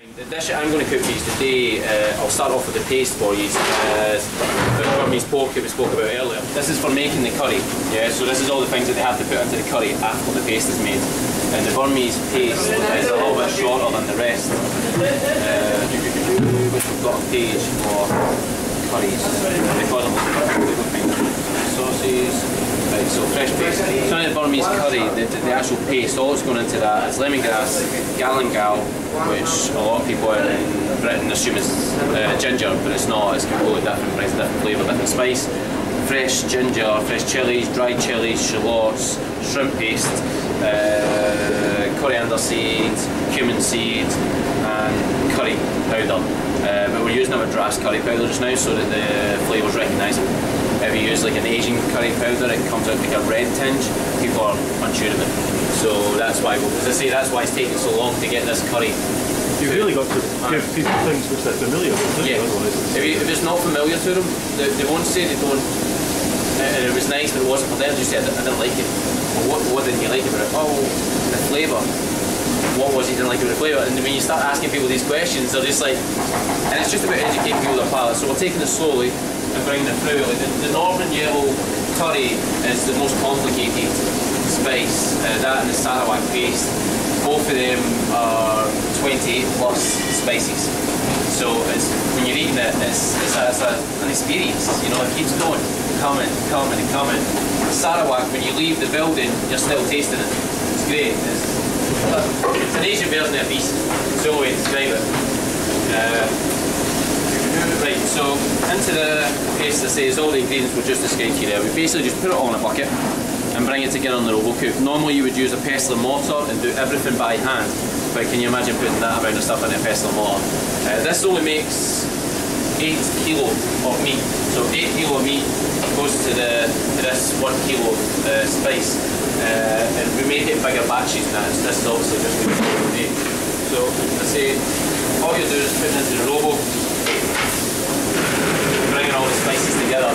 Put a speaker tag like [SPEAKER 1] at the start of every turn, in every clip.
[SPEAKER 1] The dish I'm going to cook for you today, I'll start off with the paste for you. The Burmese pork that we spoke about earlier. This is for making the curry. Yeah, so this is all the things that they have to put into the curry after the paste is made. And the Burmese paste is a little bit shorter than the rest. Which we've got a page for curries. They call them sauces. Right, so fresh paste. So in the Burmese curry, the actual paste, all that's going into that is lemongrass, galangal, which a lot of people in Britain assume is ginger, but it's not. It's completely different. It's a different flavour, different spice. Fresh ginger, fresh chilies, dried chilies, shallots, shrimp paste, coriander seed, cumin seed, and curry powder. But we're using a Madras curry powder just now so that the flavour's recognisable. If you use like an Asian curry powder, it comes out like a red tinge. People are unsure of it. So that's why, as I say, that's why it's taking so long to get this curry.
[SPEAKER 2] You've really got to give people things which they're familiar with.
[SPEAKER 1] Yeah. If it's not familiar to them, they won't say they don't. And it was nice, but it wasn't for them. They just said, I didn't like it. Well, what didn't you like about it? Oh, the flavour. What was you didn't like about the flavour? And when you start asking people these questions, they're just like, and it's just about educating people their palate. So we're taking it slowly and bringing it through. Like the northern yellow curry is the most complicated spice. That and the Sarawak paste, both of them are 28 plus spices. So when you're eating it, it's an experience. You know, it keeps going, coming. Sarawak, when you leave the building, you're still tasting it. It's great. It's an Asian version of beef. It's the only way to describe it. Right, so into the paste, as I say, all the ingredients we just described to you there. We basically just put it all in a bucket and bring it together on the RoboCook. Normally you would use a pestle and mortar and do everything by hand, but can you imagine putting that amount of stuff in a pestle and mortar? This only makes 8 kilo of meat. So 8 kilo of meat goes to this 1 kilo spice. And we make it bigger batches than that. This is obviously just what we make. So I say, all you do is put it into the Robo, bringing all the spices together.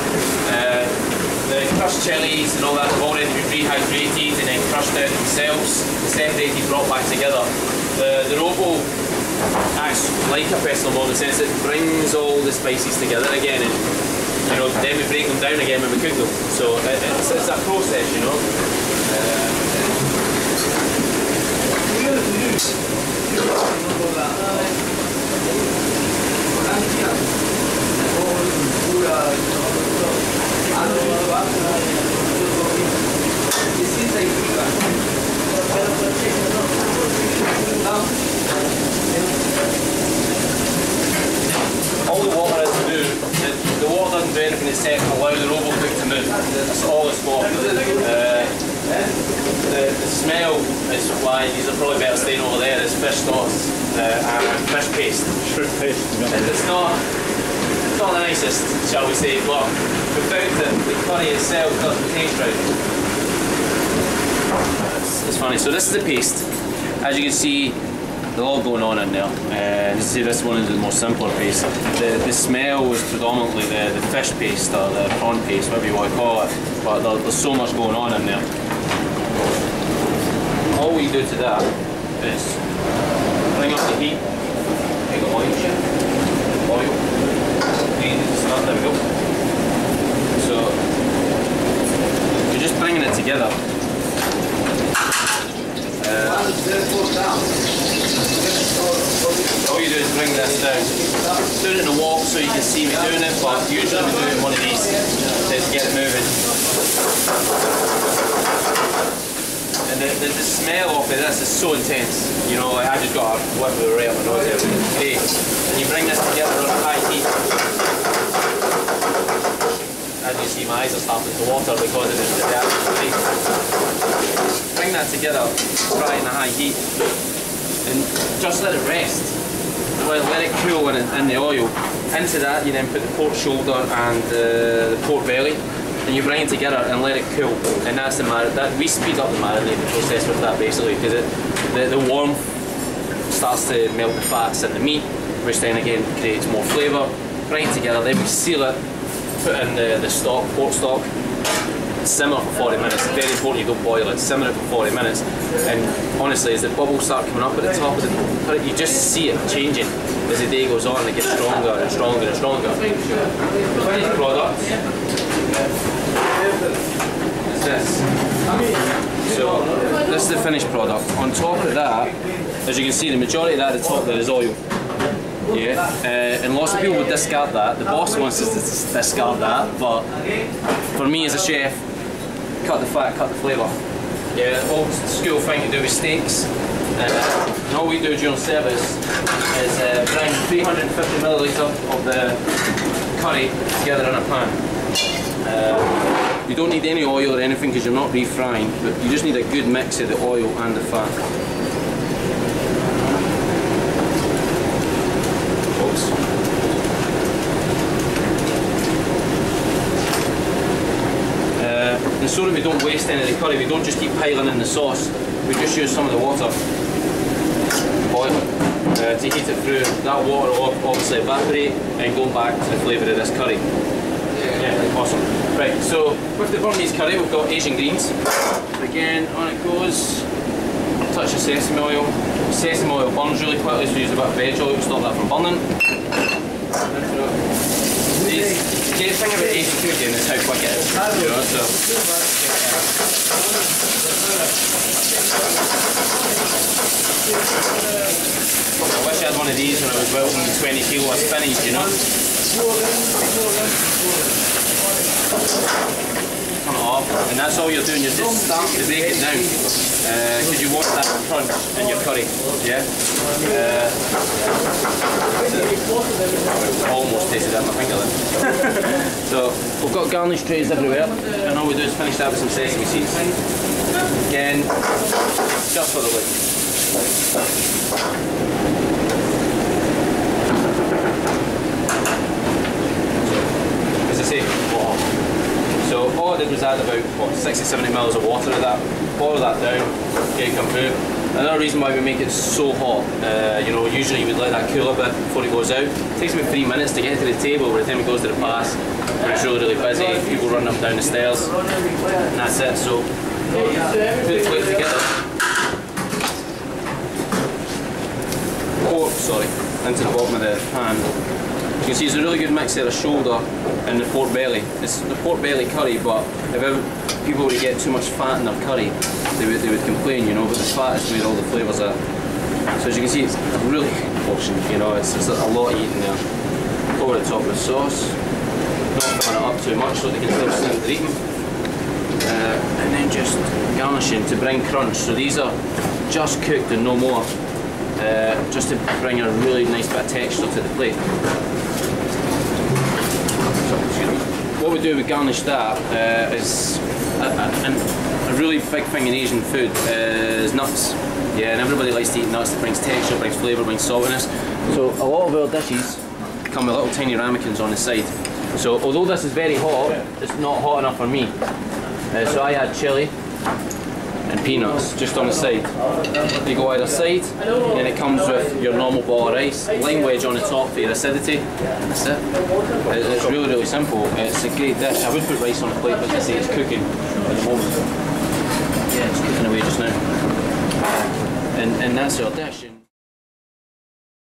[SPEAKER 1] The crushed chilies and all that have already been rehydrated and then crushed out themselves, separated, brought back together. The Robo acts like a pestle in the sense it brings all the spices together again, and you know, then we break them down again when we cook them. So it's a process, you know. All the water has to do, the water doesn't do anything except allow the RoboCook to move. That's all it's for. The smell is why these are probably better staying over there. It's fish sauce and fish paste.
[SPEAKER 2] Shrimp paste.
[SPEAKER 1] It's not the nicest, shall we say, but without the curry itself doesn't taste right. It's funny. So this is the paste. As you can see, they're all going on in there. This one is the more simpler paste. The smell is predominantly the fish paste or the prawn paste, whatever you want to call it, but there's so much going on in there. All we do to that is bring up the heat, make it oil, and start, there we go. So you're just bringing it together. All you do is bring this down. Do it in a wok so you can see me doing it, but usually we do it in one of these to get it moving. And the smell of this is so intense. You know, like I just got a whip of it right up my nose there. It's great. And you bring this together on high heat. As you see, my eyes are starting to water because of the actual heat. Bring that together, right in a high heat, and just let it rest. Let it cool in the oil. Into that, you then put the pork shoulder and the pork belly, and you bring it together and let it cool. And that's the we speed up the marinating process with that basically, because the warmth starts to melt the fats in the meat, which then again creates more flavour. Bring it together, then we seal it, put in the stock, pork stock, simmer for 40 minutes. It's very important you don't boil it. Simmer it for 40 minutes. And honestly, as the bubbles start coming up at the top of the curry, you just see it changing as the day goes on. It gets stronger and stronger and stronger. The finished product is this. So this is the finished product. On top of that, as you can see, the majority of that at the top there is oil. Yeah, and lots of people would discard that. The boss wants us to discard that, but for me as a chef, cut the fat, cut the flavour. Yeah, old school thing to do with steaks. And all we do during service is bring 350 millilitres of the curry together in a pan. You don't need any oil or anything because you're not refrying, but you just need a good mix of the oil and the fat. And so that we don't waste any of the curry, we don't just keep piling in the sauce, we just use some of the water, boil it, to heat it through. That water will obviously evaporate and go back to the flavour of this curry. Yeah, awesome. Right, so with the Burmese curry we've got Asian greens. Again, on it goes, a touch of sesame oil. Sesame oil burns really quickly, so use a bit of veg oil to stop that from burning. The great thing about Asian cooking is how quick it is, you know, so. I wish I had one of these when I was wilting 20 kilo of spinach, you know. Turn it off, and that's all you're doing, you're just starting to break it down, because you want that crunch in your curry, yeah? Almost tasted that in my finger then. So, we've got garnish trays everywhere, and all we do is finish that with some sesame seeds. Again, just for the look. As I say, water. So all I did was add about 60-70 mils of water to that, boil that down, get it come through. Another reason why we make it so hot, you know, usually we'd let that cool a bit before it goes out. It takes about 3 minutes to get it to the table. By the time it goes to the pass, when it's really busy, people run up and down the stairs, and that's it. So put the plate together. Into the bottom of the pan. You can see it's a really good mix there of shoulder and the pork belly. It's the pork belly curry, but if people were to get too much fat in their curry, they would complain, you know, but the fat is where all the flavours are. So as you can see, it's a really good portion, you know, it's a lot of eating there. Over the top of the sauce, not filling it up too much so they can still sit there eating. And then just garnishing to bring crunch. So these are just cooked and no more. Just to bring a really nice bit of texture to the plate. What we do, we garnish that is a really big thing in Asian food is nuts. Yeah, and everybody likes to eat nuts. It brings texture, brings flavour, brings saltiness. So a lot of our dishes come with little tiny ramekins on the side. So although this is very hot, it's not hot enough for me. So I add chilli and peanuts just on the side. You go either side, and it comes with your normal ball of rice, lime wedge on the top for your acidity. That's it. It's really, really simple. It's a great dish. I would put rice on the plate, but as I say, it's cooking at the moment. Yeah, it's cooking away just now. And that's our dish.